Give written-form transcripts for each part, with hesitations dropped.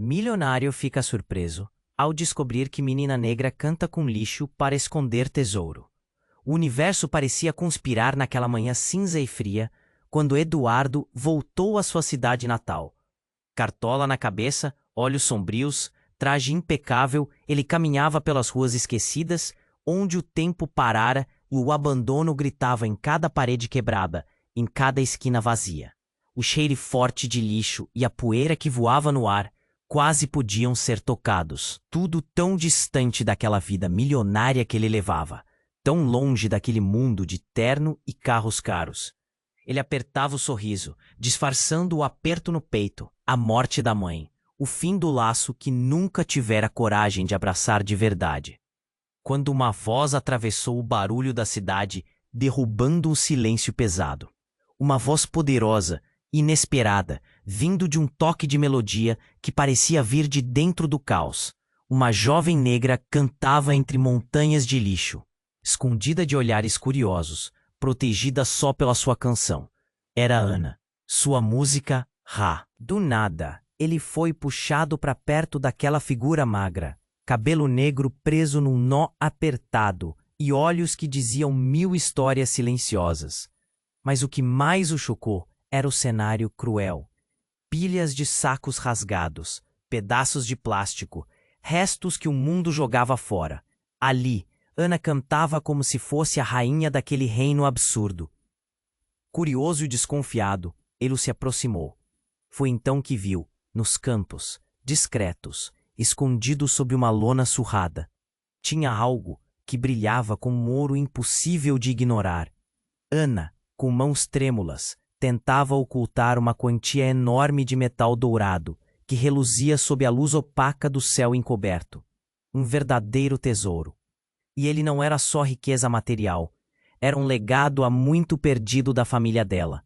Milionário fica surpreso ao descobrir que menina negra canta com lixo para esconder tesouro. O universo parecia conspirar naquela manhã cinza e fria, quando Eduardo voltou à sua cidade natal. Cartola na cabeça, olhos sombrios, traje impecável, ele caminhava pelas ruas esquecidas, onde o tempo parara e o abandono gritava em cada parede quebrada, em cada esquina vazia. O cheiro forte de lixo e a poeira que voava no ar quase podiam ser tocados, tudo tão distante daquela vida milionária que ele levava, tão longe daquele mundo de terno e carros caros. Ele apertava o sorriso, disfarçando o aperto no peito, a morte da mãe, o fim do laço que nunca tivera coragem de abraçar de verdade. Quando uma voz atravessou o barulho da cidade, derrubando um silêncio pesado. Uma voz poderosa, inesperada, vindo de um toque de melodia que parecia vir de dentro do caos. Uma jovem negra cantava entre montanhas de lixo, escondida de olhares curiosos, protegida só pela sua canção. Era Ana. Sua música, Rá. Do nada, ele foi puxado para perto daquela figura magra, cabelo negro preso num nó apertado e olhos que diziam 1000 histórias silenciosas. Mas o que mais o chocou era o cenário cruel. Pilhas de sacos rasgados, pedaços de plástico, restos que o mundo jogava fora. Ali, Ana cantava como se fosse a rainha daquele reino absurdo. Curioso e desconfiado, ele se aproximou. Foi então que viu, nos cantos, discretos, escondido sob uma lona surrada. Tinha algo que brilhava com um ouro impossível de ignorar. Ana, com mãos trêmulas, tentava ocultar uma quantia enorme de metal dourado que reluzia sob a luz opaca do céu encoberto. Um verdadeiro tesouro. E ele não era só riqueza material, era um legado há muito perdido da família dela.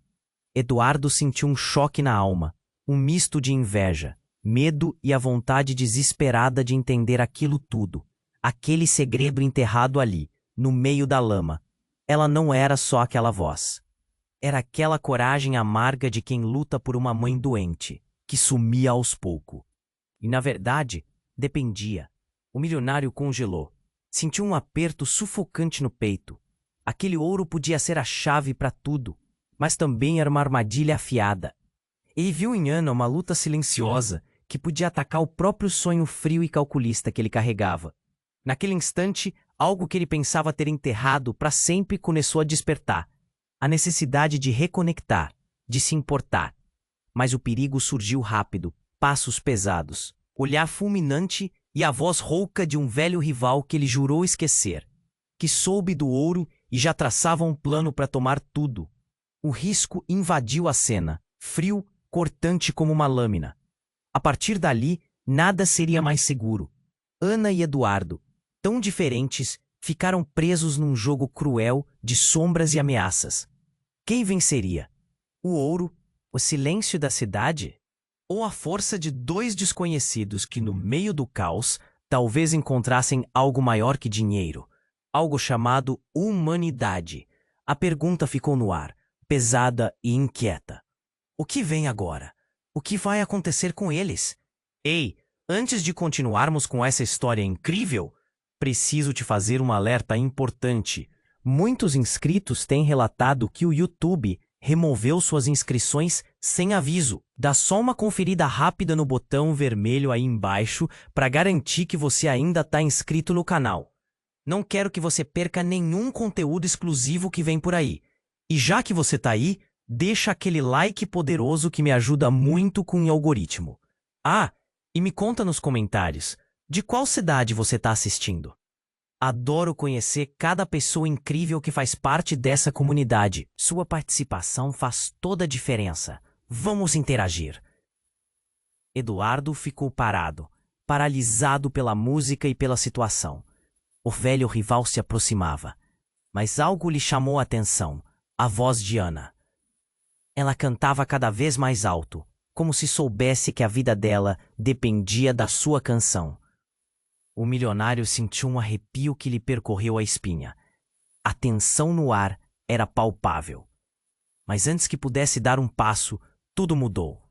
Eduardo sentiu um choque na alma, um misto de inveja, medo e a vontade desesperada de entender aquilo tudo. Aquele segredo enterrado ali, no meio da lama. Ela não era só aquela voz. Era aquela coragem amarga de quem luta por uma mãe doente, que sumia aos poucos. E, na verdade, dependia. O milionário congelou. Sentiu um aperto sufocante no peito. Aquele ouro podia ser a chave para tudo, mas também era uma armadilha afiada. Ele viu em Ana uma luta silenciosa que podia atacar o próprio sonho frio e calculista que ele carregava. Naquele instante, algo que ele pensava ter enterrado para sempre começou a despertar. A necessidade de reconectar, de se importar. Mas o perigo surgiu rápido, passos pesados, olhar fulminante e a voz rouca de um velho rival que ele jurou esquecer, que soube do ouro e já traçava um plano para tomar tudo. O risco invadiu a cena, frio, cortante como uma lâmina. A partir dali, nada seria mais seguro. Ana e Eduardo, tão diferentes, ficaram presos num jogo cruel de sombras e ameaças. Quem venceria? O ouro, o silêncio da cidade? Ou a força de dois desconhecidos que, no meio do caos, talvez encontrassem algo maior que dinheiro? Algo chamado humanidade. A pergunta ficou no ar, pesada e inquieta. O que vem agora? O que vai acontecer com eles? Ei, antes de continuarmos com essa história incrível, preciso te fazer um alerta importante. Muitos inscritos têm relatado que o YouTube removeu suas inscrições sem aviso. Dá só uma conferida rápida no botão vermelho aí embaixo para garantir que você ainda está inscrito no canal. Não quero que você perca nenhum conteúdo exclusivo que vem por aí. E já que você está aí, deixa aquele like poderoso que me ajuda muito com o algoritmo. Ah, e me conta nos comentários, de qual cidade você está assistindo? Adoro conhecer cada pessoa incrível que faz parte dessa comunidade. Sua participação faz toda a diferença. Vamos interagir. Eduardo ficou parado, paralisado pela música e pela situação. O velho rival se aproximava, mas algo lhe chamou a atenção, a voz de Ana. Ela cantava cada vez mais alto, como se soubesse que a vida dela dependia da sua canção. O milionário sentiu um arrepio que lhe percorreu a espinha. A tensão no ar era palpável. Mas antes que pudesse dar um passo, tudo mudou.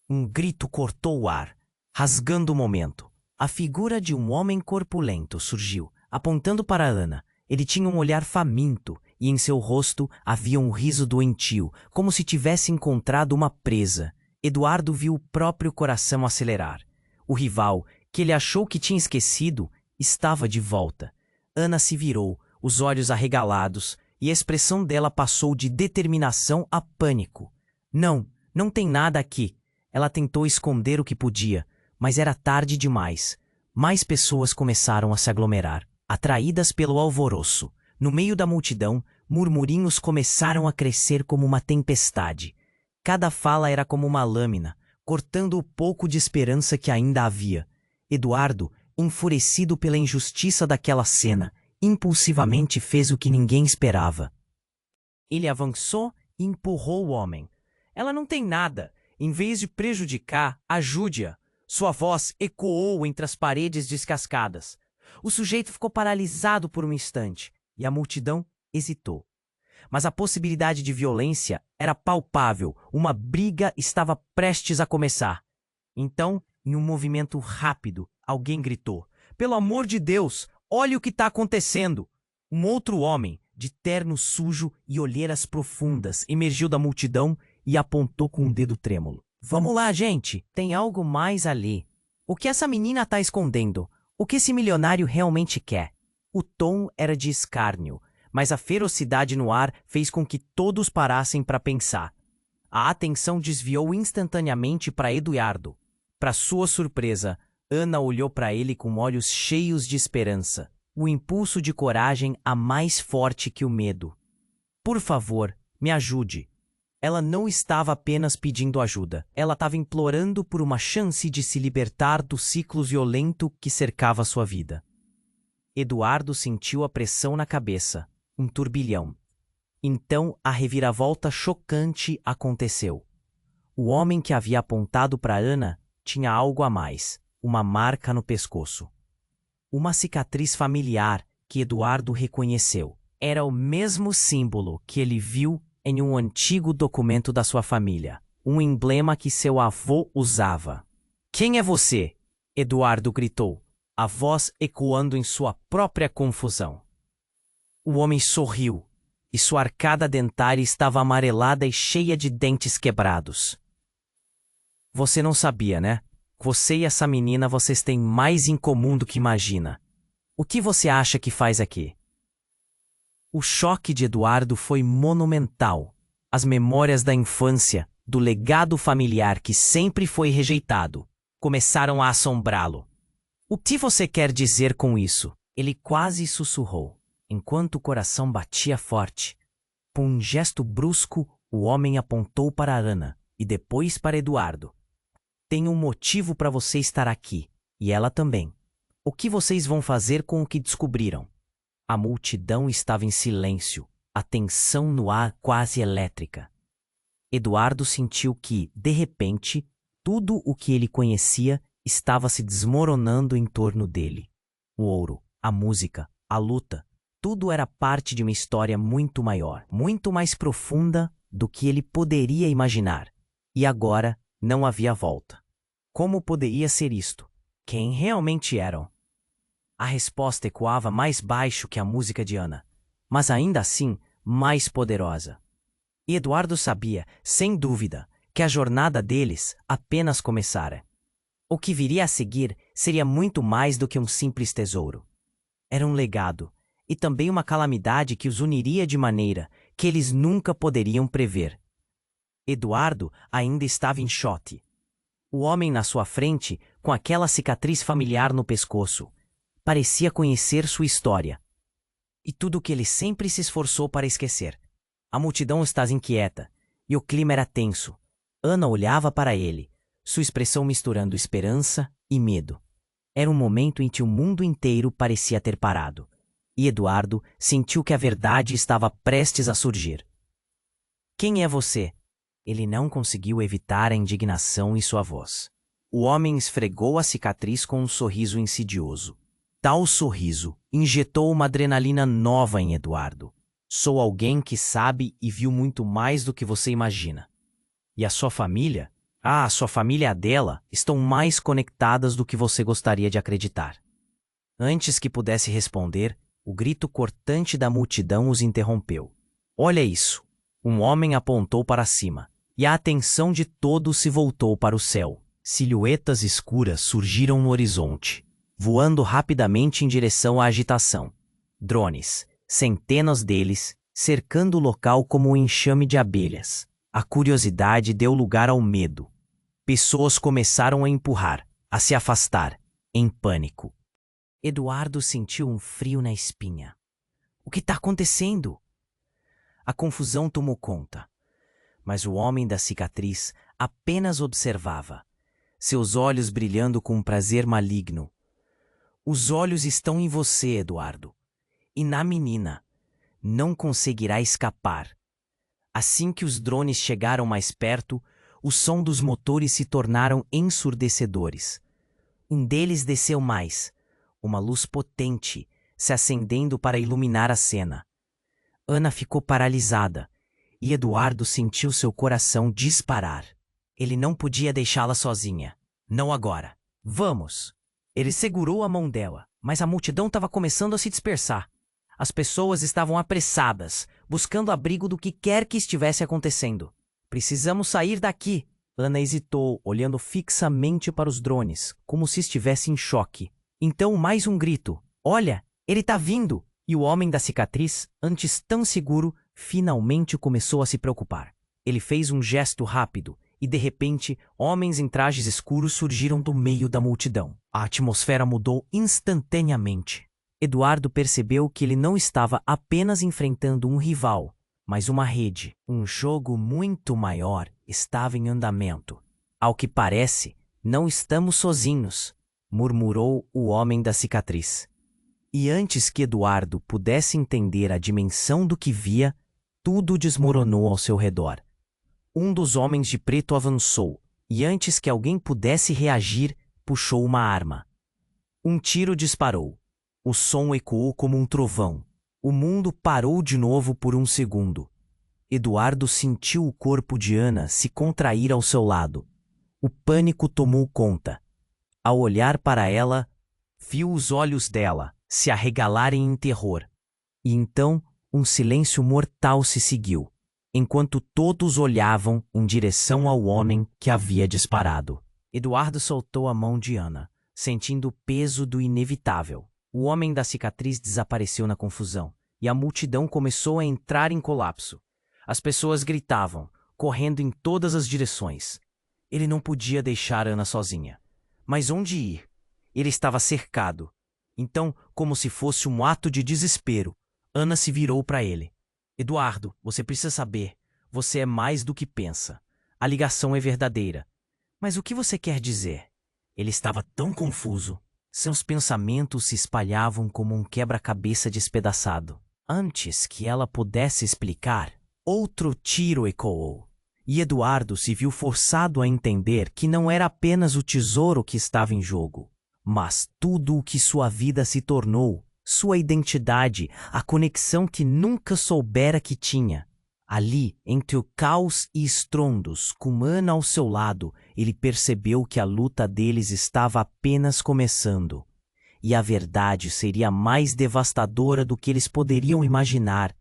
Um grito cortou o ar. Rasgando o momento, a figura de um homem corpulento surgiu, apontando para Ana. Ele tinha um olhar faminto e em seu rosto havia um riso doentio, como se tivesse encontrado uma presa. Eduardo viu o próprio coração acelerar. O rival, que ele achou que tinha esquecido, estava de volta. Ana se virou, os olhos arregalados, e a expressão dela passou de determinação a pânico. Não, não tem nada aqui. Ela tentou esconder o que podia, mas era tarde demais. Mais pessoas começaram a se aglomerar, atraídas pelo alvoroço. No meio da multidão, murmurinhos começaram a crescer como uma tempestade. Cada fala era como uma lâmina, cortando o pouco de esperança que ainda havia. Eduardo, enfurecido pela injustiça daquela cena, impulsivamente fez o que ninguém esperava. Ele avançou e empurrou o homem. Ela não tem nada. Em vez de prejudicar, ajude-a. Sua voz ecoou entre as paredes descascadas. O sujeito ficou paralisado por um instante e a multidão hesitou. Mas a possibilidade de violência era palpável. Uma briga estava prestes a começar. Então, em um movimento rápido, alguém gritou: "Pelo amor de Deus, olhe o que está acontecendo!" Um outro homem, de terno sujo e olheiras profundas, emergiu da multidão e apontou com um dedo trêmulo. "Vamos lá, gente! Tem algo mais ali. O que essa menina está escondendo? O que esse milionário realmente quer?" O tom era de escárnio, mas a ferocidade no ar fez com que todos parassem para pensar. A atenção desviou instantaneamente para Eduardo. Para sua surpresa, Ana olhou para ele com olhos cheios de esperança. O impulso de coragem a mais forte que o medo. "Por favor, me ajude." Ela não estava apenas pedindo ajuda. Ela estava implorando por uma chance de se libertar do ciclo violento que cercava sua vida. Eduardo sentiu a pressão na cabeça. Um turbilhão. Então, a reviravolta chocante aconteceu. O homem que havia apontado para Ana tinha algo a mais, uma marca no pescoço. Uma cicatriz familiar que Eduardo reconheceu. Era o mesmo símbolo que ele viu em um antigo documento da sua família, um emblema que seu avô usava. "Quem é você?" Eduardo gritou, a voz ecoando em sua própria confusão. O homem sorriu, e sua arcada dentária estava amarelada e cheia de dentes quebrados. "Você não sabia, né? Você e essa menina, vocês têm mais em comum do que imagina. O que você acha que faz aqui?" O choque de Eduardo foi monumental. As memórias da infância, do legado familiar que sempre foi rejeitado, começaram a assombrá-lo. "O que você quer dizer com isso?" Ele quase sussurrou, enquanto o coração batia forte. Com um gesto brusco, o homem apontou para Ana e depois para Eduardo. "Tem um motivo para você estar aqui, e ela também. O que vocês vão fazer com o que descobriram?" A multidão estava em silêncio, a tensão no ar quase elétrica. Eduardo sentiu que, de repente, tudo o que ele conhecia estava se desmoronando em torno dele. O ouro, a música, a luta, tudo era parte de uma história muito maior, muito mais profunda do que ele poderia imaginar. E agora não havia volta. Como poderia ser isto? Quem realmente eram? A resposta ecoava mais baixo que a música de Ana, mas ainda assim mais poderosa. E Eduardo sabia, sem dúvida, que a jornada deles apenas começara. O que viria a seguir seria muito mais do que um simples tesouro. Era um legado, e também uma calamidade que os uniria de maneira que eles nunca poderiam prever. Eduardo ainda estava em choque. O homem na sua frente, com aquela cicatriz familiar no pescoço, parecia conhecer sua história. E tudo o que ele sempre se esforçou para esquecer. A multidão estava inquieta, e o clima era tenso. Ana olhava para ele, sua expressão misturando esperança e medo. Era um momento em que o mundo inteiro parecia ter parado. E Eduardo sentiu que a verdade estava prestes a surgir. "Quem é você?" Ele não conseguiu evitar a indignação em sua voz. O homem esfregou a cicatriz com um sorriso insidioso. Tal sorriso injetou uma adrenalina nova em Eduardo. "Sou alguém que sabe e viu muito mais do que você imagina. E a sua família Ah, sua família e a dela estão mais conectadas do que você gostaria de acreditar. Antes que pudesse responder, o grito cortante da multidão os interrompeu. Olha isso! Um homem apontou para cima, e a atenção de todos se voltou para o céu. Silhuetas escuras surgiram no horizonte, voando rapidamente em direção à agitação. Drones, centenas deles, cercando o local como um enxame de abelhas. A curiosidade deu lugar ao medo. Pessoas começaram a empurrar, a se afastar, em pânico. Eduardo sentiu um frio na espinha. O que está acontecendo? A confusão tomou conta, mas o homem da cicatriz apenas observava, seus olhos brilhando com um prazer maligno. Os olhos estão em você, Eduardo, e na menina. Não conseguirá escapar. Assim que os drones chegaram mais perto, o som dos motores se tornaram ensurdecedores. Um deles desceu mais, uma luz potente, se acendendo para iluminar a cena. Ana ficou paralisada, e Eduardo sentiu seu coração disparar. Ele não podia deixá-la sozinha. Não agora. Vamos! Ele segurou a mão dela, mas a multidão estava começando a se dispersar. As pessoas estavam apressadas, buscando abrigo do que quer que estivesse acontecendo. Precisamos sair daqui. Ana hesitou, olhando fixamente para os drones, como se estivesse em choque. Então mais um grito. Olha, ele está vindo! E o homem da cicatriz, antes tão seguro, finalmente começou a se preocupar. Ele fez um gesto rápido e, de repente, homens em trajes escuros surgiram do meio da multidão. A atmosfera mudou instantaneamente. Eduardo percebeu que ele não estava apenas enfrentando um rival, mas uma rede. Um jogo muito maior estava em andamento. Ao que parece, não estamos sozinhos, murmurou o homem da cicatriz. E antes que Eduardo pudesse entender a dimensão do que via, tudo desmoronou ao seu redor. Um dos homens de preto avançou, e antes que alguém pudesse reagir, puxou uma arma. Um tiro disparou. O som ecoou como um trovão. O mundo parou de novo por um segundo. Eduardo sentiu o corpo de Ana se contrair ao seu lado. O pânico tomou conta. Ao olhar para ela, viu os olhos dela se arregalarem em terror. E então, um silêncio mortal se seguiu, enquanto todos olhavam em direção ao homem que havia disparado. Eduardo soltou a mão de Ana, sentindo o peso do inevitável. O homem da cicatriz desapareceu na confusão, e a multidão começou a entrar em colapso. As pessoas gritavam, correndo em todas as direções. Ele não podia deixar Ana sozinha. Mas onde ir? Ele estava cercado. Então, como se fosse um ato de desespero, Ana se virou para ele. Eduardo, você precisa saber. Você é mais do que pensa. A ligação é verdadeira. Mas o que você quer dizer? Ele estava tão confuso. Seus pensamentos se espalhavam como um quebra-cabeça despedaçado. Antes que ela pudesse explicar, outro tiro ecoou. E Eduardo se viu forçado a entender que não era apenas o tesouro que estava em jogo, mas tudo o que sua vida se tornou, sua identidade, a conexão que nunca soubera que tinha. Ali, entre o caos e estrondos, com Ana ao seu lado, ele percebeu que a luta deles estava apenas começando. E a verdade seria mais devastadora do que eles poderiam imaginar.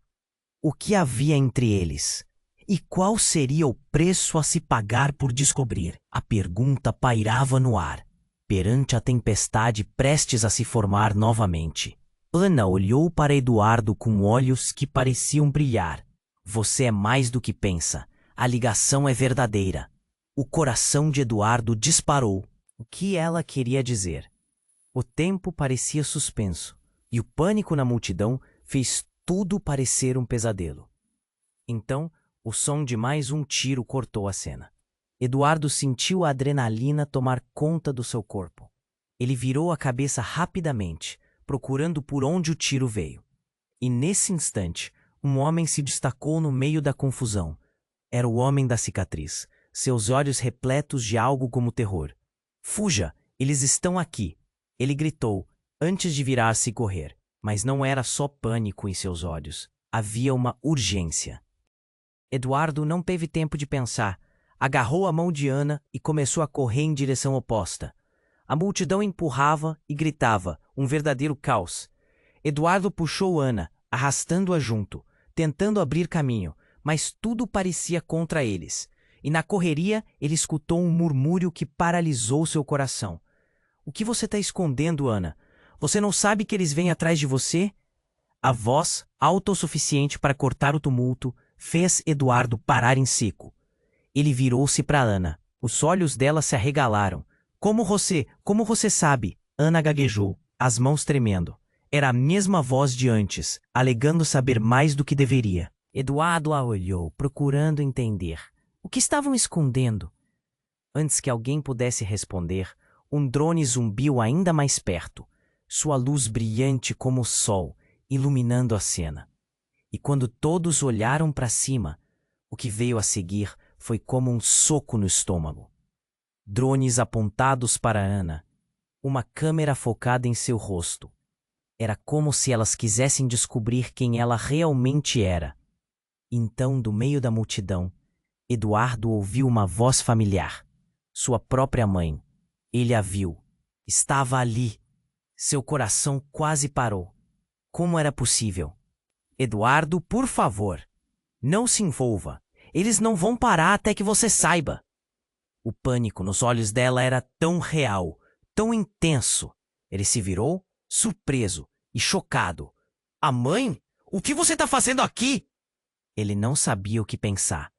O que havia entre eles? E qual seria o preço a se pagar por descobrir? A pergunta pairava no ar, perante a tempestade prestes a se formar novamente. Ana olhou para Eduardo com olhos que pareciam brilhar. Você é mais do que pensa. A ligação é verdadeira. O coração de Eduardo disparou. O que ela queria dizer? O tempo parecia suspenso, e o pânico na multidão fez tudo parecer um pesadelo. Então, o som de mais um tiro cortou a cena. Eduardo sentiu a adrenalina tomar conta do seu corpo. Ele virou a cabeça rapidamente, procurando por onde o tiro veio. E nesse instante, um homem se destacou no meio da confusão. Era o homem da cicatriz, seus olhos repletos de algo como terror. Fuja, eles estão aqui! Ele gritou, antes de virar-se e correr. Mas não era só pânico em seus olhos. Havia uma urgência. Eduardo não teve tempo de pensar. Agarrou a mão de Ana e começou a correr em direção oposta. A multidão empurrava e gritava, um verdadeiro caos. Eduardo puxou Ana, arrastando-a junto, tentando abrir caminho, mas tudo parecia contra eles. E na correria ele escutou um murmúrio que paralisou seu coração. O que você está escondendo, Ana? Você não sabe que eles vêm atrás de você? A voz, autossuficiente para cortar o tumulto, fez Eduardo parar em seco. Ele virou-se para Ana. Os olhos dela se arregalaram. Como você sabe? Ana gaguejou, as mãos tremendo. Era a mesma voz de antes, alegando saber mais do que deveria. Eduardo a olhou, procurando entender. O que estavam escondendo? Antes que alguém pudesse responder, um drone zumbiu ainda mais perto, sua luz brilhante como o sol, iluminando a cena. E quando todos olharam para cima, o que veio a seguir foi como um soco no estômago. Drones apontados para Ana, uma câmera focada em seu rosto. Era como se elas quisessem descobrir quem ela realmente era. Então, do meio da multidão, Eduardo ouviu uma voz familiar. Sua própria mãe. Ele a viu. Estava ali. Seu coração quase parou. Como era possível? Eduardo, por favor, não se envolva. Eles não vão parar até que você saiba. O pânico nos olhos dela era tão real, tão intenso. Ele se virou, surpreso e chocado. A mãe? O que você está fazendo aqui? Ele não sabia o que pensar.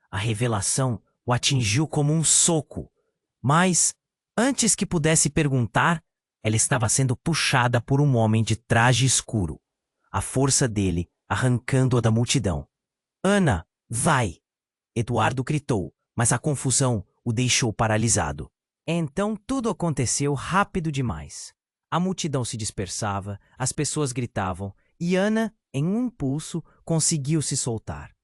A revelação o atingiu como um soco. Mas, antes que pudesse perguntar, ela estava sendo puxada por um homem de traje escuro. A força dele arrancando-a da multidão. Ana, vai! Eduardo gritou, mas a confusão o deixou paralisado. Então tudo aconteceu rápido demais. A multidão se dispersava, as pessoas gritavam, e Ana, em um impulso, conseguiu se soltar.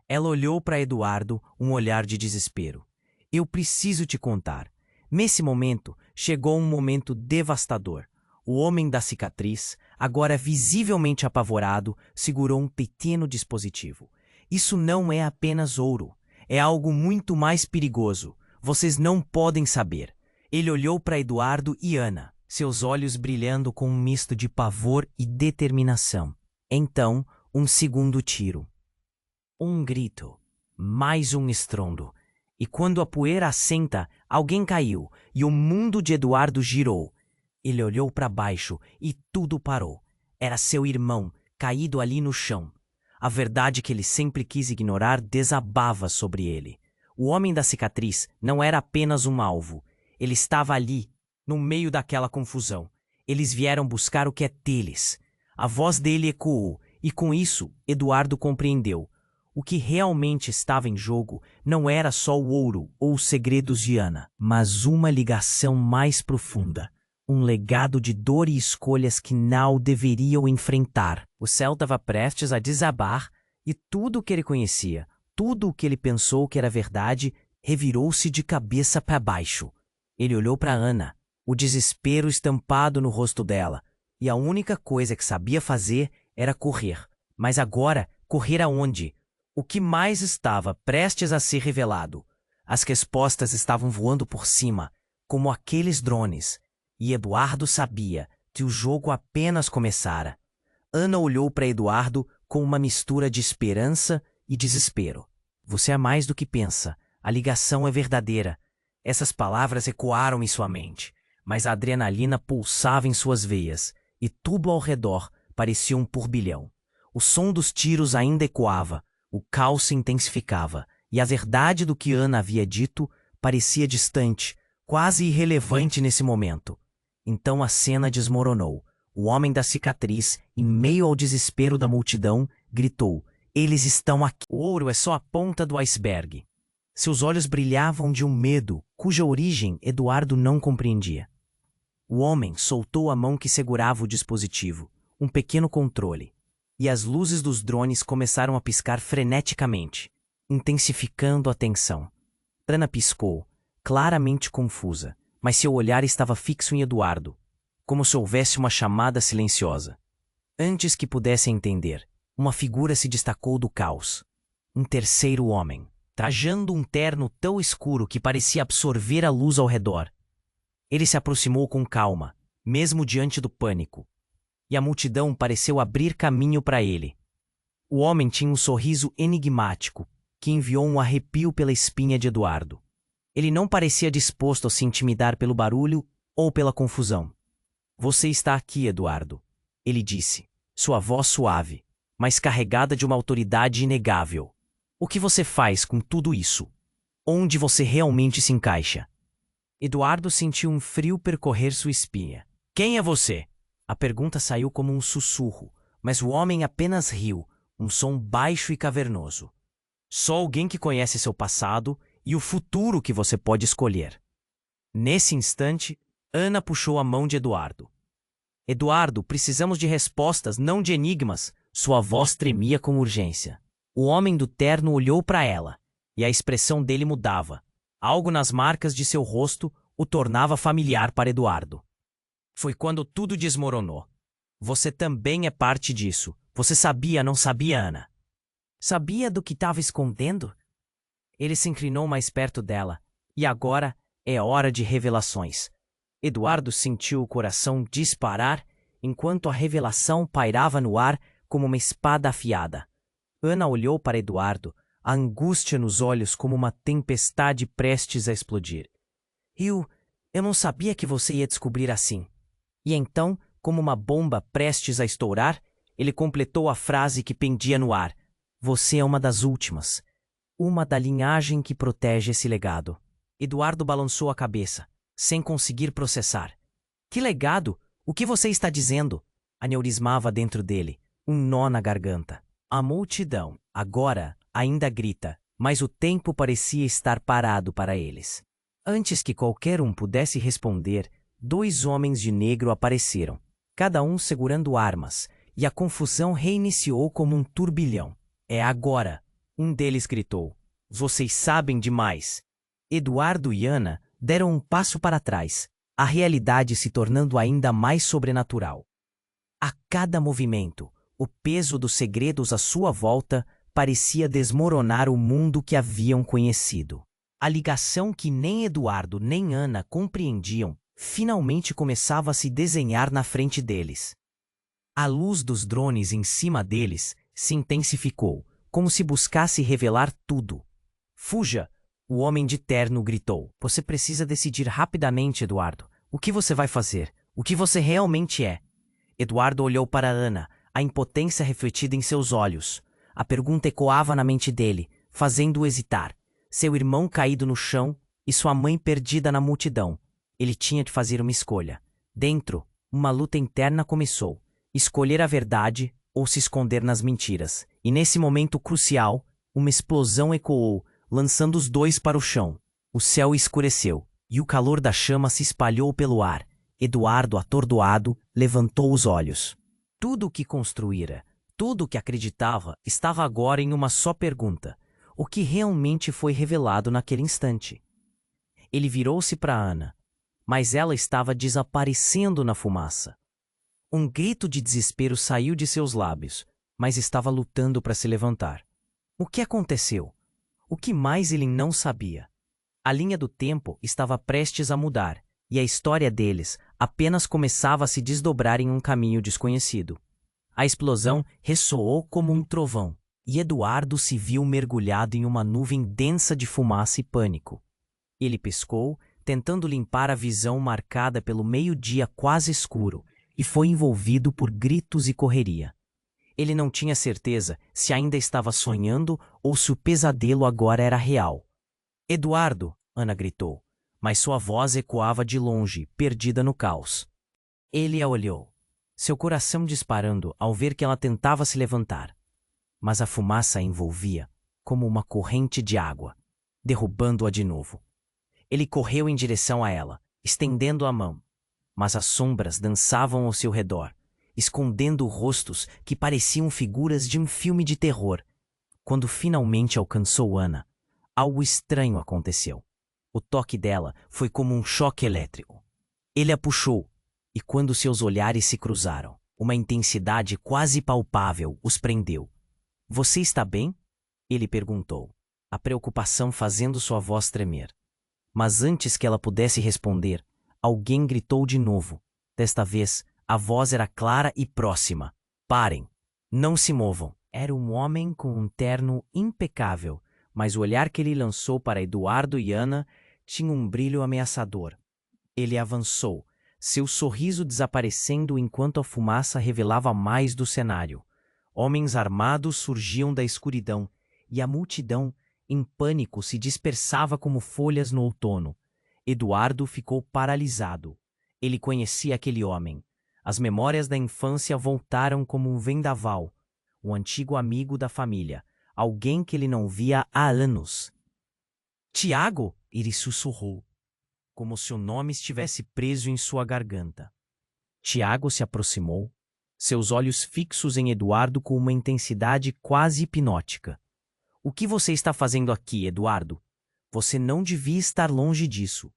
Ela olhou para Eduardo, um olhar de desespero. Eu preciso te contar. Nesse momento, chegou um momento devastador. O homem da cicatriz, agora visivelmente apavorado, segurou um pequeno dispositivo. Isso não é apenas ouro. É algo muito mais perigoso. Vocês não podem saber. Ele olhou para Eduardo e Ana, seus olhos brilhando com um misto de pavor e determinação. Então, um segundo tiro. Um grito. Mais um estrondo. E quando a poeira assenta, alguém caiu e o mundo de Eduardo girou. Ele olhou para baixo e tudo parou. Era seu irmão, caído ali no chão. A verdade que ele sempre quis ignorar desabava sobre ele. O homem da cicatriz não era apenas um alvo. Ele estava ali, no meio daquela confusão. Eles vieram buscar o que é deles. A voz dele ecoou, e com isso, Eduardo compreendeu. O que realmente estava em jogo não era só o ouro ou os segredos de Ana, mas uma ligação mais profunda. Um legado de dor e escolhas que não deveriam enfrentar. O céu estava prestes a desabar e tudo o que ele conhecia, tudo o que ele pensou que era verdade, revirou-se de cabeça para baixo. Ele olhou para Ana, o desespero estampado no rosto dela, e a única coisa que sabia fazer era correr. Mas agora, correr aonde? O que mais estava prestes a ser revelado? As respostas estavam voando por cima, como aqueles drones. E Eduardo sabia que o jogo apenas começara. Ana olhou para Eduardo com uma mistura de esperança e desespero. Você é mais do que pensa. A ligação é verdadeira. Essas palavras ecoaram em sua mente, mas a adrenalina pulsava em suas veias, e tudo ao redor parecia um turbilhão. O som dos tiros ainda ecoava, o caos se intensificava, e a verdade do que Ana havia dito parecia distante, quase irrelevante nesse momento. Então a cena desmoronou. O homem da cicatriz, em meio ao desespero da multidão, gritou: eles estão aqui. O ouro é só a ponta do iceberg. Seus olhos brilhavam de um medo, cuja origem Eduardo não compreendia. O homem soltou a mão que segurava o dispositivo, um pequeno controle, e as luzes dos drones começaram a piscar freneticamente, intensificando a tensão. Ana piscou, claramente confusa, mas seu olhar estava fixo em Eduardo, como se houvesse uma chamada silenciosa. Antes que pudesse entender, uma figura se destacou do caos. Um terceiro homem. trajando um terno tão escuro que parecia absorver a luz ao redor. Ele se aproximou com calma, mesmo diante do pânico, e a multidão pareceu abrir caminho para ele. O homem tinha um sorriso enigmático, que enviou um arrepio pela espinha de Eduardo. Ele não parecia disposto a se intimidar pelo barulho ou pela confusão. Você está aqui, Eduardo, ele disse, sua voz suave, mas carregada de uma autoridade inegável. O que você faz com tudo isso? Onde você realmente se encaixa? Eduardo sentiu um frio percorrer sua espinha. Quem é você? A pergunta saiu como um sussurro, mas o homem apenas riu, um som baixo e cavernoso. Só alguém que conhece seu passado e o futuro que você pode escolher. Nesse instante, Ana puxou a mão de Eduardo. Eduardo, precisamos de respostas, não de enigmas. Sua voz tremia com urgência. O homem do terno olhou para ela, e a expressão dele mudava. Algo nas marcas de seu rosto o tornava familiar para Eduardo. Foi quando tudo desmoronou. Você também é parte disso. Você sabia, não sabia, Ana? Sabia do que estava escondendo? Ele se inclinou mais perto dela. E agora é hora de revelações. Eduardo sentiu o coração disparar enquanto a revelação pairava no ar como uma espada afiada. Ana olhou para Eduardo, a angústia nos olhos como uma tempestade prestes a explodir. Eu não sabia que você ia descobrir assim. E então, como uma bomba prestes a estourar, ele completou a frase que pendia no ar. Você é uma das últimas. Uma da linhagem que protege esse legado. Eduardo balançou a cabeça, sem conseguir processar. Que legado? O que você está dizendo? Aneurismava dentro dele, um nó na garganta. A multidão, agora, ainda grita, mas o tempo parecia estar parado para eles. Antes que qualquer um pudesse responder, 2 homens de negro apareceram, cada um segurando armas, e a confusão reiniciou como um turbilhão. É agora! Um deles gritou. Vocês sabem demais! Eduardo e Ana deram um passo para trás, a realidade se tornando ainda mais sobrenatural. A cada movimento, o peso dos segredos à sua volta parecia desmoronar o mundo que haviam conhecido. A ligação que nem Eduardo nem Ana compreendiam finalmente começava a se desenhar na frente deles. A luz dos drones em cima deles se intensificou, como se buscasse revelar tudo. Fuja! O homem de terno gritou. Você precisa decidir rapidamente, Eduardo. O que você vai fazer? O que você realmente é? Eduardo olhou para Ana, a impotência refletida em seus olhos. A pergunta ecoava na mente dele, fazendo-o hesitar. Seu irmão caído no chão e sua mãe perdida na multidão. Ele tinha de fazer uma escolha. Dentro, uma luta interna começou. Escolher a verdade ou se esconder nas mentiras. E nesse momento crucial, uma explosão ecoou, lançando os dois para o chão. O céu escureceu, e o calor da chama se espalhou pelo ar. Eduardo, atordoado, levantou os olhos. Tudo o que construíra, tudo o que acreditava, estava agora em uma só pergunta. O que realmente foi revelado naquele instante? Ele virou-se para Ana, mas ela estava desaparecendo na fumaça. Um grito de desespero saiu de seus lábios, mas estava lutando para se levantar. O que aconteceu? O que mais ele não sabia? A linha do tempo estava prestes a mudar, e a história deles apenas começava a se desdobrar em um caminho desconhecido. A explosão ressoou como um trovão, e Eduardo se viu mergulhado em uma nuvem densa de fumaça e pânico. Ele piscou, tentando limpar a visão marcada pelo meio-dia quase escuro, e foi envolvido por gritos e correria. Ele não tinha certeza se ainda estava sonhando ou se o pesadelo agora era real. Eduardo! Ana gritou, mas sua voz ecoava de longe, perdida no caos. Ele a olhou, seu coração disparando ao ver que ela tentava se levantar. Mas a fumaça a envolvia, como uma corrente de água, derrubando-a de novo. Ele correu em direção a ela, estendendo a mão, mas as sombras dançavam ao seu redor, escondendo rostos que pareciam figuras de um filme de terror. Quando finalmente alcançou Ana, algo estranho aconteceu. O toque dela foi como um choque elétrico. Ele a puxou, e quando seus olhares se cruzaram, uma intensidade quase palpável os prendeu. Você está bem? Ele perguntou. a preocupação fazendo sua voz tremer. Mas antes que ela pudesse responder, alguém gritou de novo. Desta vez, a voz era clara e próxima. Parem! Não se movam! Era um homem com um terno impecável, mas o olhar que ele lançou para Eduardo e Ana tinha um brilho ameaçador. Ele avançou, seu sorriso desaparecendo enquanto a fumaça revelava mais do cenário. Homens armados surgiam da escuridão, e a multidão, em pânico, se dispersava como folhas no outono. Eduardo ficou paralisado. Ele conhecia aquele homem. As memórias da infância voltaram como um vendaval. Um antigo amigo da família, alguém que ele não via há anos. Tiago! Ele sussurrou, como se o nome estivesse preso em sua garganta. Tiago se aproximou, seus olhos fixos em Eduardo com uma intensidade quase hipnótica. O que você está fazendo aqui, Eduardo? Você não devia estar longe disso.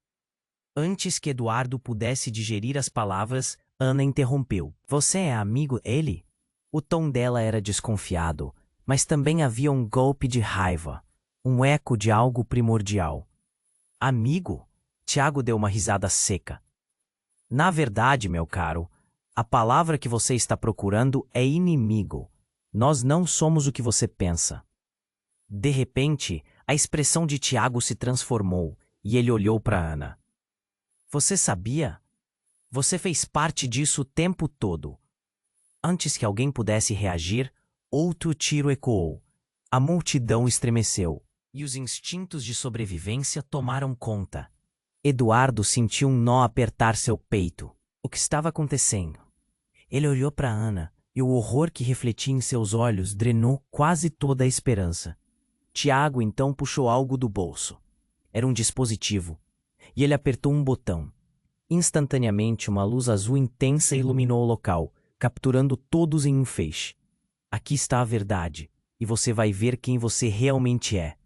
Antes que Eduardo pudesse digerir as palavras, Ana interrompeu. Você é amigo dele? O tom dela era desconfiado, mas também havia um golpe de raiva, um eco de algo primordial. Amigo? Tiago deu uma risada seca. Na verdade, meu caro, a palavra que você está procurando é inimigo. Nós não somos o que você pensa. De repente, a expressão de Tiago se transformou e ele olhou para Ana. Você sabia? Você fez parte disso o tempo todo. Antes que alguém pudesse reagir, outro tiro ecoou. A multidão estremeceu e os instintos de sobrevivência tomaram conta. Eduardo sentiu um nó apertar seu peito. O que estava acontecendo? Ele olhou para Ana e o horror que refletia em seus olhos drenou quase toda a esperança. Tiago então puxou algo do bolso. Era um dispositivo, e ele apertou um botão. Instantaneamente, uma luz azul intensa iluminou o local, capturando todos em um feixe. Aqui está a verdade, e você vai ver quem você realmente é.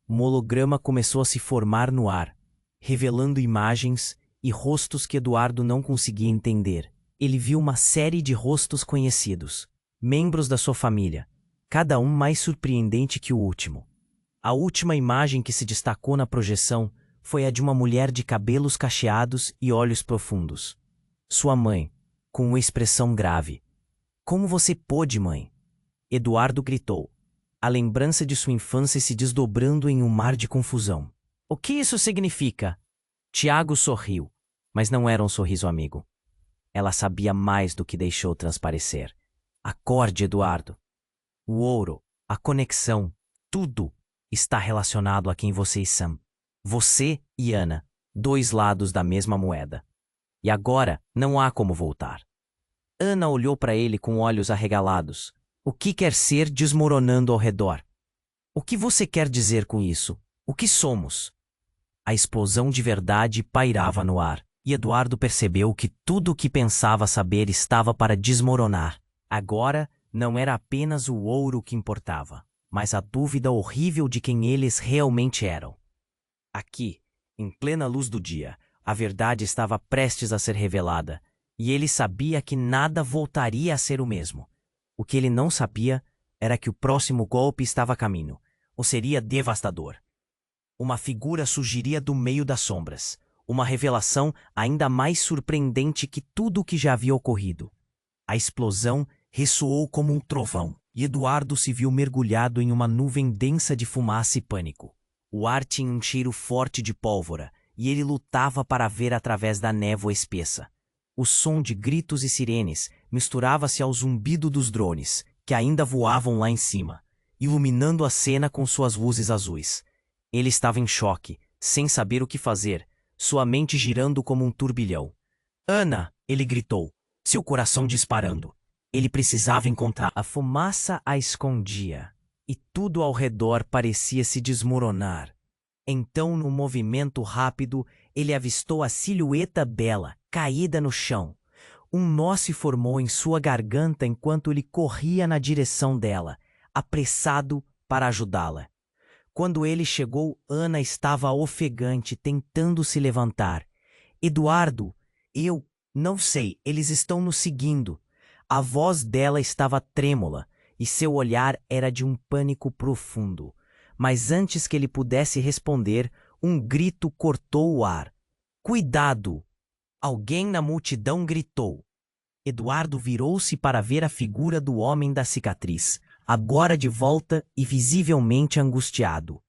Um holograma começou a se formar no ar, revelando imagens e rostos que Eduardo não conseguia entender. Ele viu uma série de rostos conhecidos, membros da sua família, cada um mais surpreendente que o último. A última imagem que se destacou na projeção foi a de uma mulher de cabelos cacheados e olhos profundos. Sua mãe, com uma expressão grave. Como você pôde, mãe? Eduardo gritou, a lembrança de sua infância se desdobrando em um mar de confusão. O que isso significa? Tiago sorriu, mas não era um sorriso amigo. Ela sabia mais do que deixou transparecer. Acorde, Eduardo. O ouro, a conexão, tudo está relacionado a quem vocês são. Você e Ana, dois lados da mesma moeda. E agora não há como voltar. Ana olhou para ele com olhos arregalados. O que quer ser desmoronando ao redor? O que você quer dizer com isso? O que somos? A explosão de verdade pairava no ar, e Eduardo percebeu que tudo o que pensava saber estava para desmoronar. Agora não era apenas o ouro que importava, mas a dúvida horrível de quem eles realmente eram. Aqui, em plena luz do dia, a verdade estava prestes a ser revelada, e ele sabia que nada voltaria a ser o mesmo. O que ele não sabia era que o próximo golpe estava a caminho, ou seria devastador. Uma figura surgiria do meio das sombras, uma revelação ainda mais surpreendente que tudo o que já havia ocorrido. A explosão ressoou como um trovão, e Eduardo se viu mergulhado em uma nuvem densa de fumaça e pânico. O ar tinha um cheiro forte de pólvora, e ele lutava para ver através da névoa espessa. O som de gritos e sirenes misturava-se ao zumbido dos drones, que ainda voavam lá em cima, iluminando a cena com suas luzes azuis. Ele estava em choque, sem saber o que fazer, sua mente girando como um turbilhão. Ana! Ele gritou, seu coração disparando. Ele precisava encontrar. A fumaça a escondia, e tudo ao redor parecia se desmoronar. Então, num movimento rápido, ele avistou a silhueta dela, caída no chão. Um nó se formou em sua garganta enquanto ele corria na direção dela, apressado para ajudá-la. Quando ele chegou, Ana estava ofegante, tentando se levantar. Eduardo, eu não sei, eles estão nos seguindo. A voz dela estava trêmula, e seu olhar era de um pânico profundo. mas antes que ele pudesse responder, um grito cortou o ar. Cuidado! Alguém na multidão gritou. Eduardo virou-se para ver a figura do homem da cicatriz, agora de volta e visivelmente angustiado.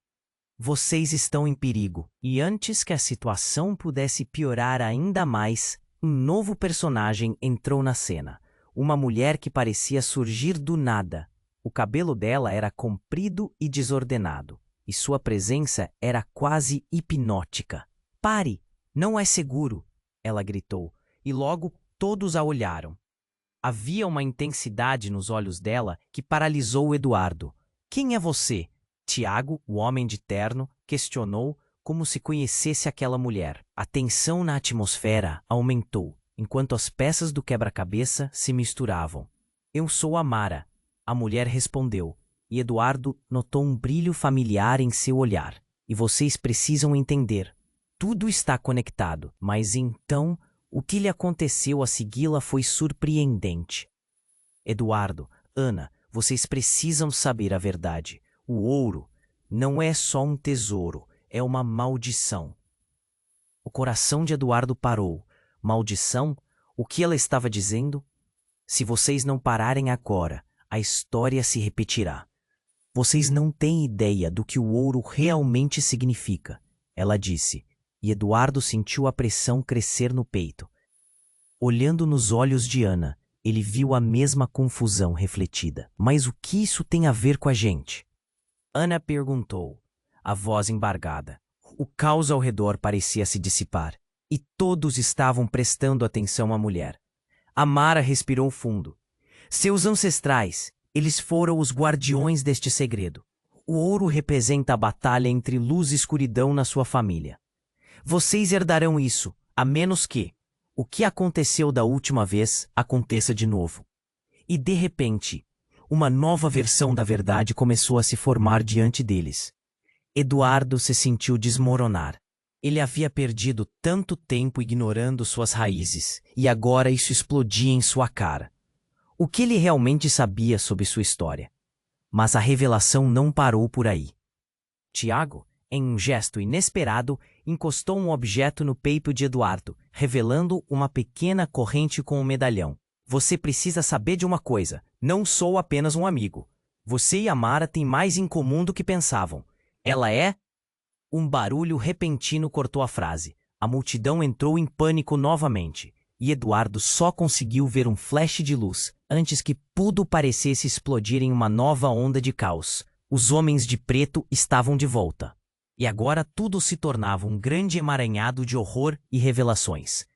Vocês estão em perigo. E antes que a situação pudesse piorar ainda mais, um novo personagem entrou na cena. Uma mulher que parecia surgir do nada. O cabelo dela era comprido e desordenado, e sua presença era quase hipnótica. Pare! Não é seguro! Ela gritou, e logo todos a olharam. Havia uma intensidade nos olhos dela que paralisou Eduardo. Quem é você? Tiago, o homem de terno, questionou como se conhecesse aquela mulher. A tensão na atmosfera aumentou, enquanto as peças do quebra-cabeça se misturavam. Eu sou a Mara, a mulher respondeu, e Eduardo notou um brilho familiar em seu olhar. E vocês precisam entender. Tudo está conectado, mas então o que lhe aconteceu a segui-la foi surpreendente. Eduardo, Ana, vocês precisam saber a verdade. O ouro não é só um tesouro, é uma maldição. O coração de Eduardo parou. Maldição? O que ela estava dizendo? Se vocês não pararem agora, a história se repetirá. Vocês não têm ideia do que o ouro realmente significa, ela disse, e Eduardo sentiu a pressão crescer no peito. Olhando nos olhos de Ana, ele viu a mesma confusão refletida. Mas o que isso tem a ver com a gente? Ana perguntou, a voz embargada. O caos ao redor parecia se dissipar, e todos estavam prestando atenção à mulher. A Mara respirou fundo. Seus ancestrais, eles foram os guardiões deste segredo. O ouro representa a batalha entre luz e escuridão na sua família. Vocês herdarão isso, a menos que o que aconteceu da última vez aconteça de novo. E de repente, uma nova versão da verdade começou a se formar diante deles. Eduardo se sentiu desmoronar. Ele havia perdido tanto tempo ignorando suas raízes, e agora isso explodia em sua cara. O que ele realmente sabia sobre sua história? Mas a revelação não parou por aí. Tiago, em um gesto inesperado, encostou um objeto no peito de Eduardo, revelando uma pequena corrente com um medalhão. Você precisa saber de uma coisa. Não sou apenas um amigo. Você e a Mara têm mais em comum do que pensavam. Ela é... Um barulho repentino cortou a frase. A multidão entrou em pânico novamente, e Eduardo só conseguiu ver um flash de luz, antes que tudo parecesse explodir em uma nova onda de caos. Os homens de preto estavam de volta. E agora tudo se tornava um grande emaranhado de horror e revelações.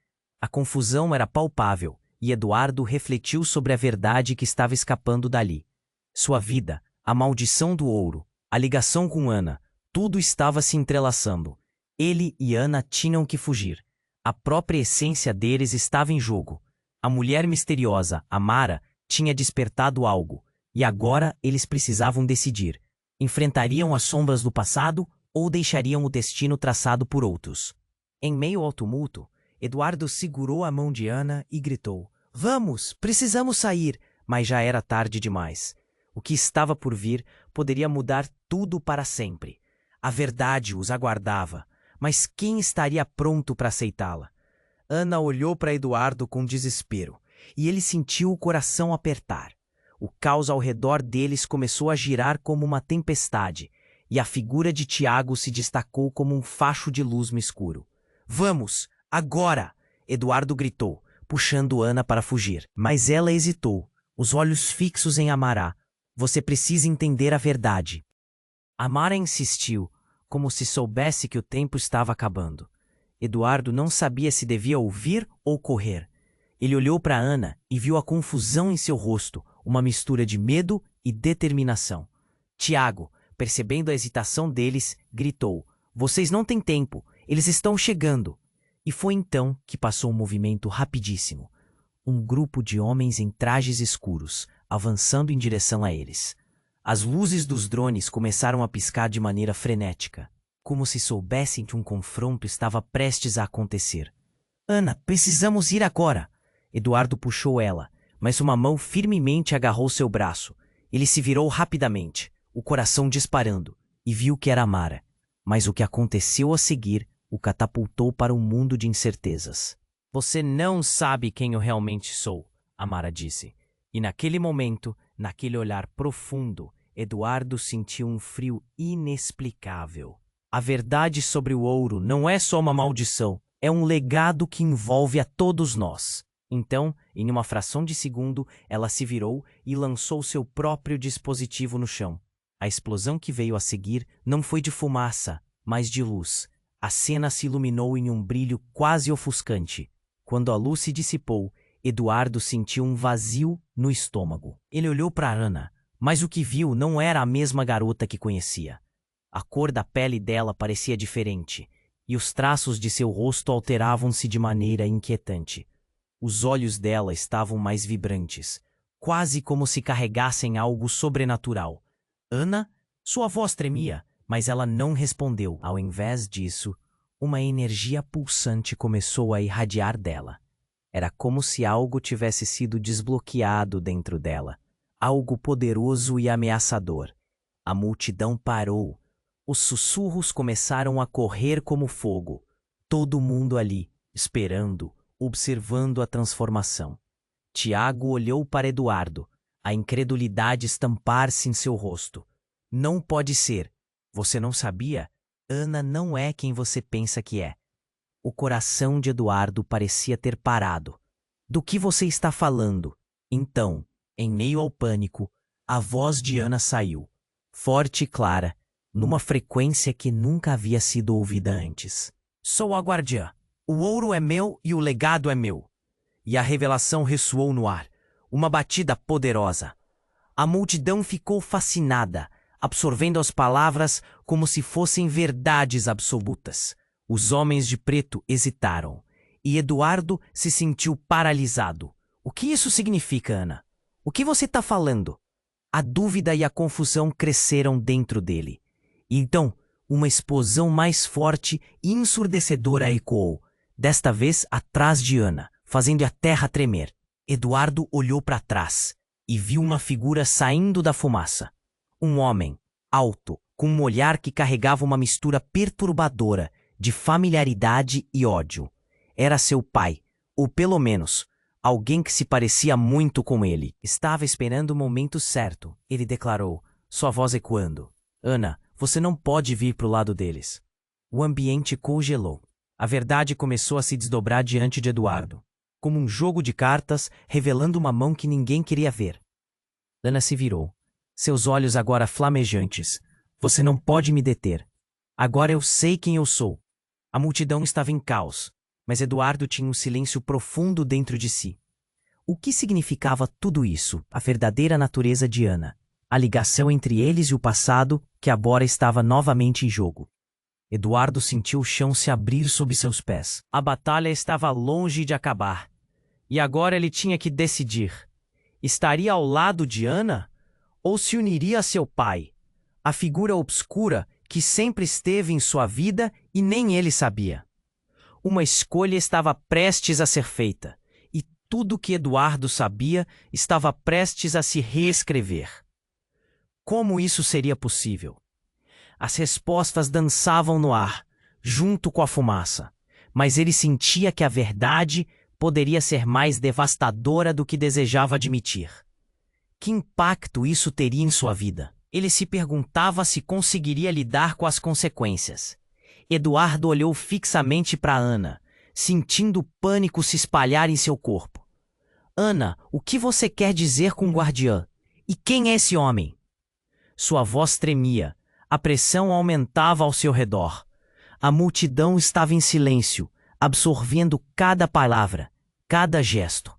A confusão era palpável, e Eduardo refletiu sobre a verdade que estava escapando dali. Sua vida, a maldição do ouro, a ligação com Ana, tudo estava se entrelaçando. Ele e Ana tinham que fugir. A própria essência deles estava em jogo. A mulher misteriosa, a Mara, tinha despertado algo, e agora eles precisavam decidir. Enfrentariam as sombras do passado ou deixariam o destino traçado por outros? Em meio ao tumulto, Eduardo segurou a mão de Ana e gritou: Vamos, precisamos sair! Mas já era tarde demais. O que estava por vir poderia mudar tudo para sempre. A verdade os aguardava, mas quem estaria pronto para aceitá-la? Ana olhou para Eduardo com desespero, e ele sentiu o coração apertar. O caos ao redor deles começou a girar como uma tempestade, e a figura de Tiago se destacou como um facho de luz no escuro. Vamos, agora! Eduardo gritou, puxando Ana para fugir. Mas ela hesitou, os olhos fixos em Amará. Você precisa entender a verdade. Amara insistiu, como se soubesse que o tempo estava acabando. Eduardo não sabia se devia ouvir ou correr. Ele olhou para Ana e viu a confusão em seu rosto, uma mistura de medo e determinação. Tiago, percebendo a hesitação deles, gritou: Vocês não têm tempo, eles estão chegando. E foi então que passou um movimento rapidíssimo. Um grupo de homens em trajes escuros, avançando em direção a eles. As luzes dos drones começaram a piscar de maneira frenética, como se soubessem que um confronto estava prestes a acontecer. Ana, precisamos ir agora! Eduardo puxou ela, mas uma mão firmemente agarrou seu braço. Ele se virou rapidamente, o coração disparando, e viu que era Amara, mas o que aconteceu a seguir o catapultou para um mundo de incertezas. Você não sabe quem eu realmente sou, Amara disse. E naquele momento, naquele olhar profundo, Eduardo sentiu um frio inexplicável. A verdade sobre o ouro não é só uma maldição, é um legado que envolve a todos nós. Então, em uma fração de segundo, ela se virou e lançou seu próprio dispositivo no chão. A explosão que veio a seguir não foi de fumaça, mas de luz. A cena se iluminou em um brilho quase ofuscante. Quando a luz se dissipou, Eduardo sentiu um vazio no estômago. Ele olhou para Ana, mas o que viu não era a mesma garota que conhecia. A cor da pele dela parecia diferente, e os traços de seu rosto alteravam-se de maneira inquietante. Os olhos dela estavam mais vibrantes, quase como se carregassem algo sobrenatural. Ana, sua voz tremia, mas ela não respondeu. Ao invés disso, uma energia pulsante começou a irradiar dela. Era como se algo tivesse sido desbloqueado dentro dela, algo poderoso e ameaçador. A multidão parou. Os sussurros começaram a correr como fogo. Todo mundo ali, esperando, observando a transformação. Tiago olhou para Eduardo, a incredulidade estampar-se em seu rosto. Não pode ser. Você não sabia? Ana não é quem você pensa que é. O coração de Eduardo parecia ter parado. Do que você está falando? Então, em meio ao pânico, a voz de Ana saiu, forte e clara, numa frequência que nunca havia sido ouvida antes. Sou a guardiã. O ouro é meu e o legado é meu. E a revelação ressoou no ar, uma batida poderosa. A multidão ficou fascinada, absorvendo as palavras como se fossem verdades absolutas. Os homens de preto hesitaram, e Eduardo se sentiu paralisado. O que isso significa, Ana? O que você está falando? A dúvida e a confusão cresceram dentro dele. E então, uma explosão mais forte e ensurdecedora ecoou, desta vez atrás de Ana, fazendo a terra tremer. Eduardo olhou para trás e viu uma figura saindo da fumaça. Um homem, alto, com um olhar que carregava uma mistura perturbadora de familiaridade e ódio. Era seu pai, ou pelo menos, alguém que se parecia muito com ele. Estava esperando o momento certo, ele declarou, sua voz ecoando. Ana, você não pode vir para o lado deles. O ambiente congelou. A verdade começou a se desdobrar diante de Eduardo, como um jogo de cartas revelando uma mão que ninguém queria ver. Ana se virou, seus olhos agora flamejantes. Você não pode me deter. Agora eu sei quem eu sou. A multidão estava em caos, mas Eduardo tinha um silêncio profundo dentro de si. O que significava tudo isso? A verdadeira natureza de Ana, a ligação entre eles e o passado que agora estava novamente em jogo. Eduardo sentiu o chão se abrir sob seus pés. A batalha estava longe de acabar, e agora ele tinha que decidir. Estaria ao lado de Ana ou se uniria a seu pai, a figura obscura que sempre esteve em sua vida e nem ele sabia. Uma escolha estava prestes a ser feita, e tudo que Eduardo sabia estava prestes a se reescrever. Como isso seria possível? As respostas dançavam no ar, junto com a fumaça, mas ele sentia que a verdade poderia ser mais devastadora do que desejava admitir. Que impacto isso teria em sua vida? Ele se perguntava se conseguiria lidar com as consequências. Eduardo olhou fixamente para Ana, sentindo o pânico se espalhar em seu corpo. Ana, o que você quer dizer com guardiã? E quem é esse homem? Sua voz tremia, a pressão aumentava ao seu redor. A multidão estava em silêncio, absorvendo cada palavra, cada gesto.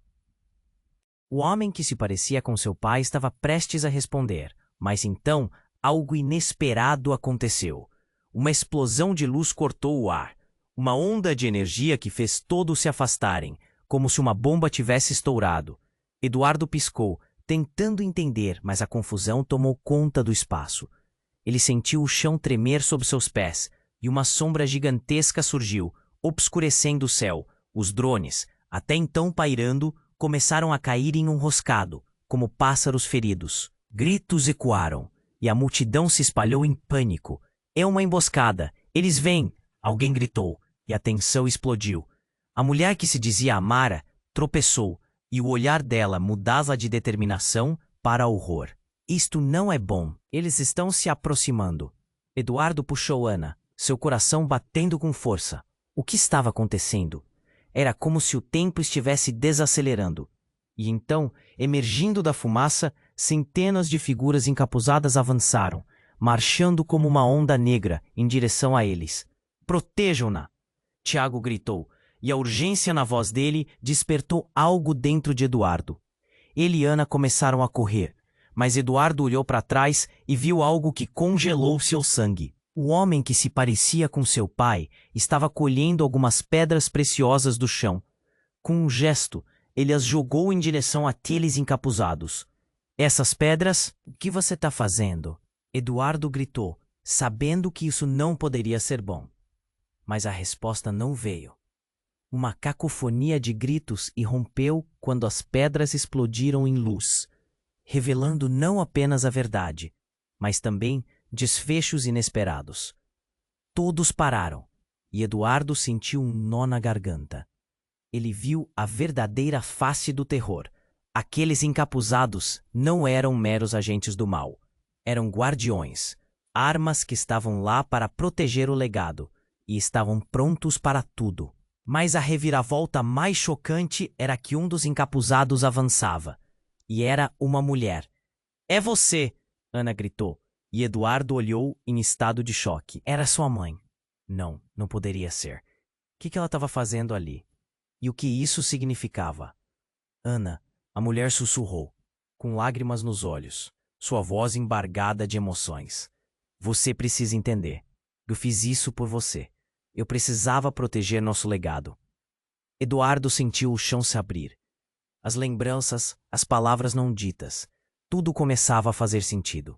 O homem que se parecia com seu pai estava prestes a responder. Mas então, algo inesperado aconteceu. Uma explosão de luz cortou o ar. Uma onda de energia que fez todos se afastarem, como se uma bomba tivesse estourado. Eduardo piscou, tentando entender, mas a confusão tomou conta do espaço. Ele sentiu o chão tremer sob seus pés, e uma sombra gigantesca surgiu, obscurecendo o céu. Os drones, até então pairando, começaram a cair em um roscado, como pássaros feridos. Gritos ecoaram, e a multidão se espalhou em pânico. É uma emboscada! Eles vêm! Alguém gritou, e a tensão explodiu. A mulher que se dizia Amara tropeçou, e o olhar dela mudava de determinação para horror. Isto não é bom. Eles estão se aproximando. Eduardo puxou Ana, seu coração batendo com força. O que estava acontecendo? Era como se o tempo estivesse desacelerando. E então, emergindo da fumaça, centenas de figuras encapuzadas avançaram, marchando como uma onda negra em direção a eles. Protejam-na! Tiago gritou, e a urgência na voz dele despertou algo dentro de Eduardo. Ele e Ana começaram a correr, mas Eduardo olhou para trás e viu algo que congelou seu sangue. O homem que se parecia com seu pai estava colhendo algumas pedras preciosas do chão. Com um gesto, ele as jogou em direção àqueles encapuzados. Essas pedras? O que você está fazendo? Eduardo gritou, sabendo que isso não poderia ser bom. Mas a resposta não veio. Uma cacofonia de gritos irrompeu quando as pedras explodiram em luz, revelando não apenas a verdade, mas também desfechos inesperados. Todos pararam, e Eduardo sentiu um nó na garganta. Ele viu a verdadeira face do terror. Aqueles encapuzados não eram meros agentes do mal. Eram guardiões, armas que estavam lá para proteger o legado, e estavam prontos para tudo. Mas a reviravolta mais chocante era que um dos encapuzados avançava. E era uma mulher. "É você!" Ana gritou, e Eduardo olhou em estado de choque. Era sua mãe. Não, não poderia ser. O que ela estava fazendo ali? E o que isso significava? Ana, a mulher sussurrou, com lágrimas nos olhos, sua voz embargada de emoções. Você precisa entender. Eu fiz isso por você. Eu precisava proteger nosso legado. Eduardo sentiu o chão se abrir. As lembranças, as palavras não ditas, tudo começava a fazer sentido.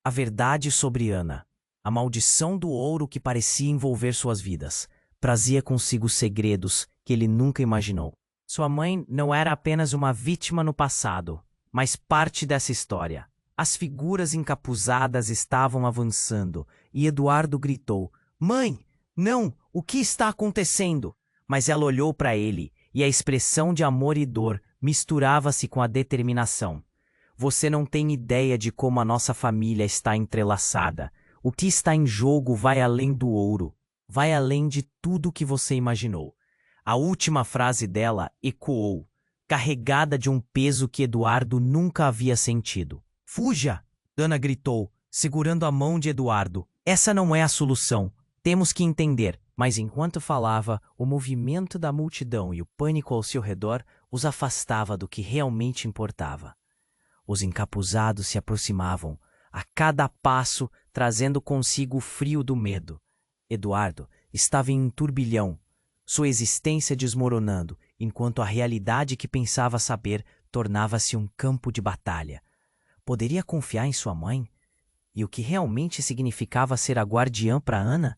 A verdade sobre Ana, a maldição do ouro que parecia envolver suas vidas, trazia consigo segredos que ele nunca imaginou. Sua mãe não era apenas uma vítima no passado, mas parte dessa história. As figuras encapuzadas estavam avançando e Eduardo gritou: "Mãe, não! O que está acontecendo?" Mas ela olhou para ele e a expressão de amor e dor misturava-se com a determinação. Você não tem ideia de como a nossa família está entrelaçada. O que está em jogo vai além do ouro. Vai além de tudo que você imaginou. A última frase dela ecoou, carregada de um peso que Eduardo nunca havia sentido. "Fuja!" Ana gritou, segurando a mão de Eduardo. "Essa não é a solução. Temos que entender." Mas enquanto falava, o movimento da multidão e o pânico ao seu redor os afastava do que realmente importava. Os encapuzados se aproximavam, a cada passo trazendo consigo o frio do medo. Eduardo estava em um turbilhão, sua existência desmoronando, enquanto a realidade que pensava saber tornava-se um campo de batalha. Poderia confiar em sua mãe? E o que realmente significava ser a guardiã para Ana?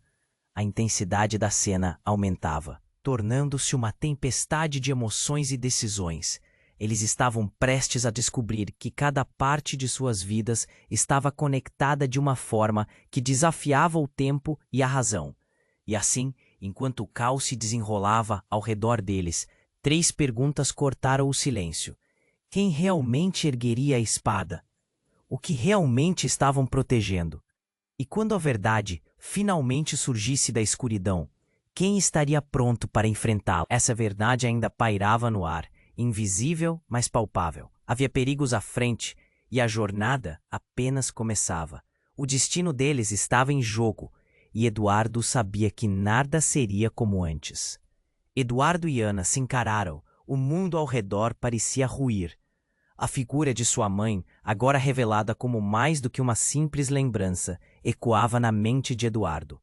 A intensidade da cena aumentava, tornando-se uma tempestade de emoções e decisões. Eles estavam prestes a descobrir que cada parte de suas vidas estava conectada de uma forma que desafiava o tempo e a razão. E assim, enquanto o caos se desenrolava ao redor deles, 3 perguntas cortaram o silêncio. Quem realmente ergueria a espada? O que realmente estavam protegendo? E quando a verdade finalmente surgisse da escuridão, quem estaria pronto para enfrentá-la? Essa verdade ainda pairava no ar, invisível, mas palpável. Havia perigos à frente, e a jornada apenas começava. O destino deles estava em jogo, e Eduardo sabia que nada seria como antes. Eduardo e Ana se encararam, o mundo ao redor parecia ruir. A figura de sua mãe, agora revelada como mais do que uma simples lembrança, ecoava na mente de Eduardo.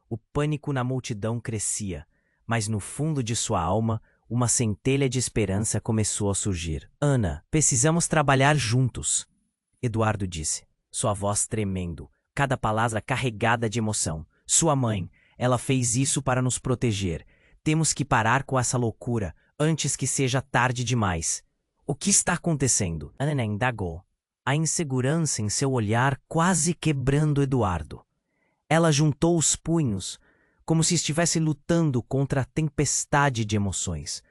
O pânico na multidão crescia, mas no fundo de sua alma, uma centelha de esperança começou a surgir. "Ana, precisamos trabalhar juntos", Eduardo disse, sua voz tremendo, cada palavra carregada de emoção. "Sua mãe, ela fez isso para nos proteger. Temos que parar com essa loucura antes que seja tarde demais." "O que está acontecendo?" Ana indagou. a insegurança em seu olhar quase quebrando Eduardo. Ela juntou os punhos, como se estivesse lutando contra a tempestade de emoções.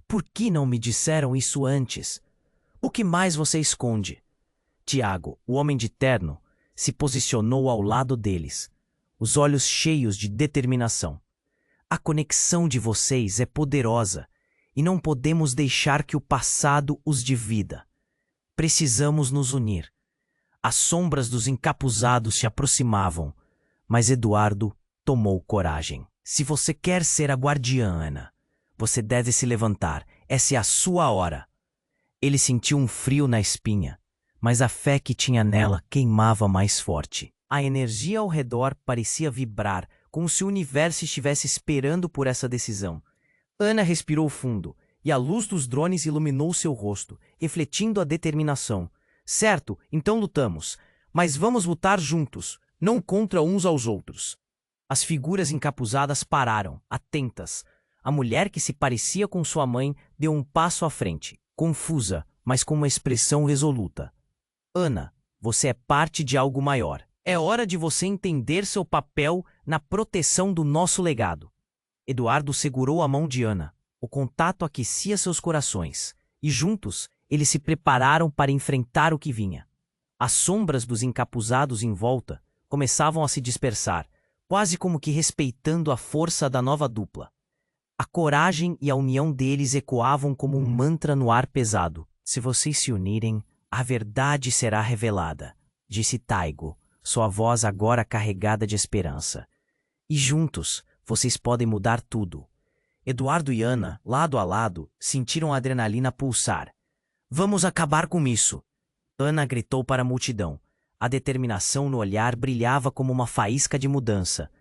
Por que não me disseram isso antes? O que mais você esconde? Tiago, o homem de terno, se posicionou ao lado deles, os olhos cheios de determinação. A conexão de vocês é poderosa e não podemos deixar que o passado os divida. Precisamos nos unir. As sombras dos encapuzados se aproximavam, mas Eduardo tomou coragem. Se você quer ser a guardiã, Ana, você deve se levantar. Essa é a sua hora. Ele sentiu um frio na espinha, mas a fé que tinha nela queimava mais forte. A energia ao redor parecia vibrar, como se o universo estivesse esperando por essa decisão. Ana respirou fundo, e a luz dos drones iluminou seu rosto, refletindo a determinação. Certo, então lutamos, mas vamos lutar juntos, não contra uns aos outros. As figuras encapuzadas pararam, atentas. A mulher que se parecia com sua mãe deu um passo à frente, confusa, mas com uma expressão resoluta. Ana, você é parte de algo maior. É hora de você entender seu papel na proteção do nosso legado. Eduardo segurou a mão de Ana. O contato aquecia seus corações, e juntos eles se prepararam para enfrentar o que vinha. As sombras dos encapuzados em volta começavam a se dispersar, quase como que respeitando a força da nova dupla. A coragem e a união deles ecoavam como um mantra no ar pesado. Se vocês se unirem, a verdade será revelada, disse Taigo, sua voz agora carregada de esperança. E juntos, vocês podem mudar tudo. Eduardo e Ana, lado a lado, sentiram a adrenalina pulsar. Vamos acabar com isso! Ana gritou para a multidão. A determinação no olhar brilhava como uma faísca de mudança.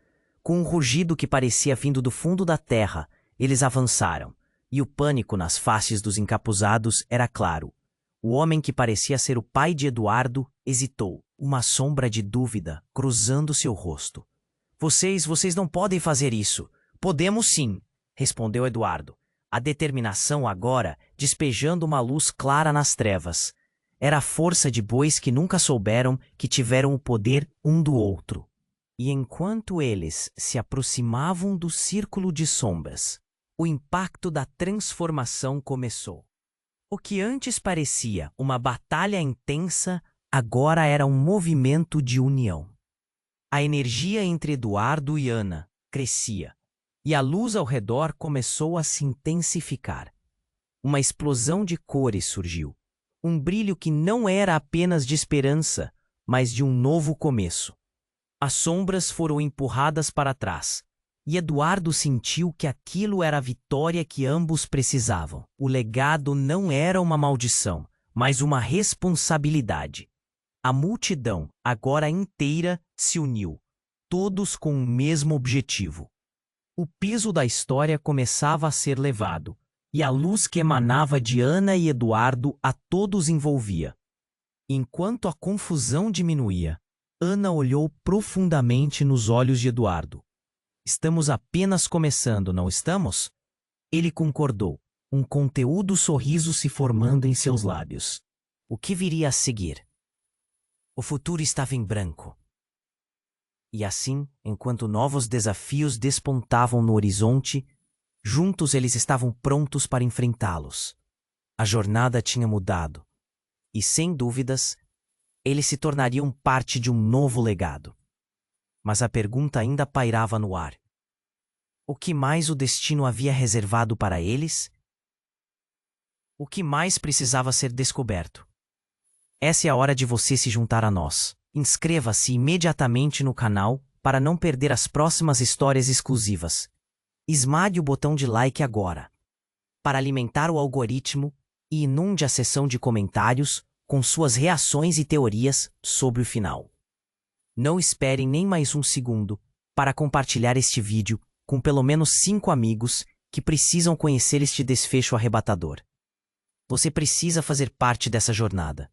Com um rugido que parecia vindo do fundo da terra, eles avançaram, e o pânico nas faces dos encapuzados era claro. O homem que parecia ser o pai de Eduardo hesitou, uma sombra de dúvida cruzando seu rosto. Vocês não podem fazer isso. Podemos sim, respondeu Eduardo, a determinação agora despejando uma luz clara nas trevas. Era a força de bois que nunca souberam que tiveram o poder um do outro. E enquanto eles se aproximavam do círculo de sombras, o impacto da transformação começou. O que antes parecia uma batalha intensa, agora era um movimento de união. A energia entre Eduardo e Ana crescia, e a luz ao redor começou a se intensificar. Uma explosão de cores surgiu, um brilho que não era apenas de esperança, mas de um novo começo. As sombras foram empurradas para trás, e Eduardo sentiu que aquilo era a vitória que ambos precisavam. O legado não era uma maldição, mas uma responsabilidade. A multidão, agora inteira, se uniu, todos com o mesmo objetivo. O peso da história começava a ser levado, e a luz que emanava de Ana e Eduardo a todos envolvia. Enquanto a confusão diminuía, Ana olhou profundamente nos olhos de Eduardo. Estamos apenas começando, não estamos? Ele concordou, um conteúdo sorriso se formando em seus lábios. O que viria a seguir? O futuro estava em branco. E assim, enquanto novos desafios despontavam no horizonte, juntos eles estavam prontos para enfrentá-los. A jornada tinha mudado. E, sem dúvidas, eles se tornariam parte de um novo legado. Mas a pergunta ainda pairava no ar. O que mais o destino havia reservado para eles? O que mais precisava ser descoberto? Essa é a hora de você se juntar a nós. Inscreva-se imediatamente no canal para não perder as próximas histórias exclusivas. Esmague o botão de like agora, para alimentar o algoritmo, e inunde a seção de comentários com suas reações e teorias sobre o final. Não espere nem mais um segundo para compartilhar este vídeo com pelo menos 5 amigos que precisam conhecer este desfecho arrebatador. Você precisa fazer parte dessa jornada.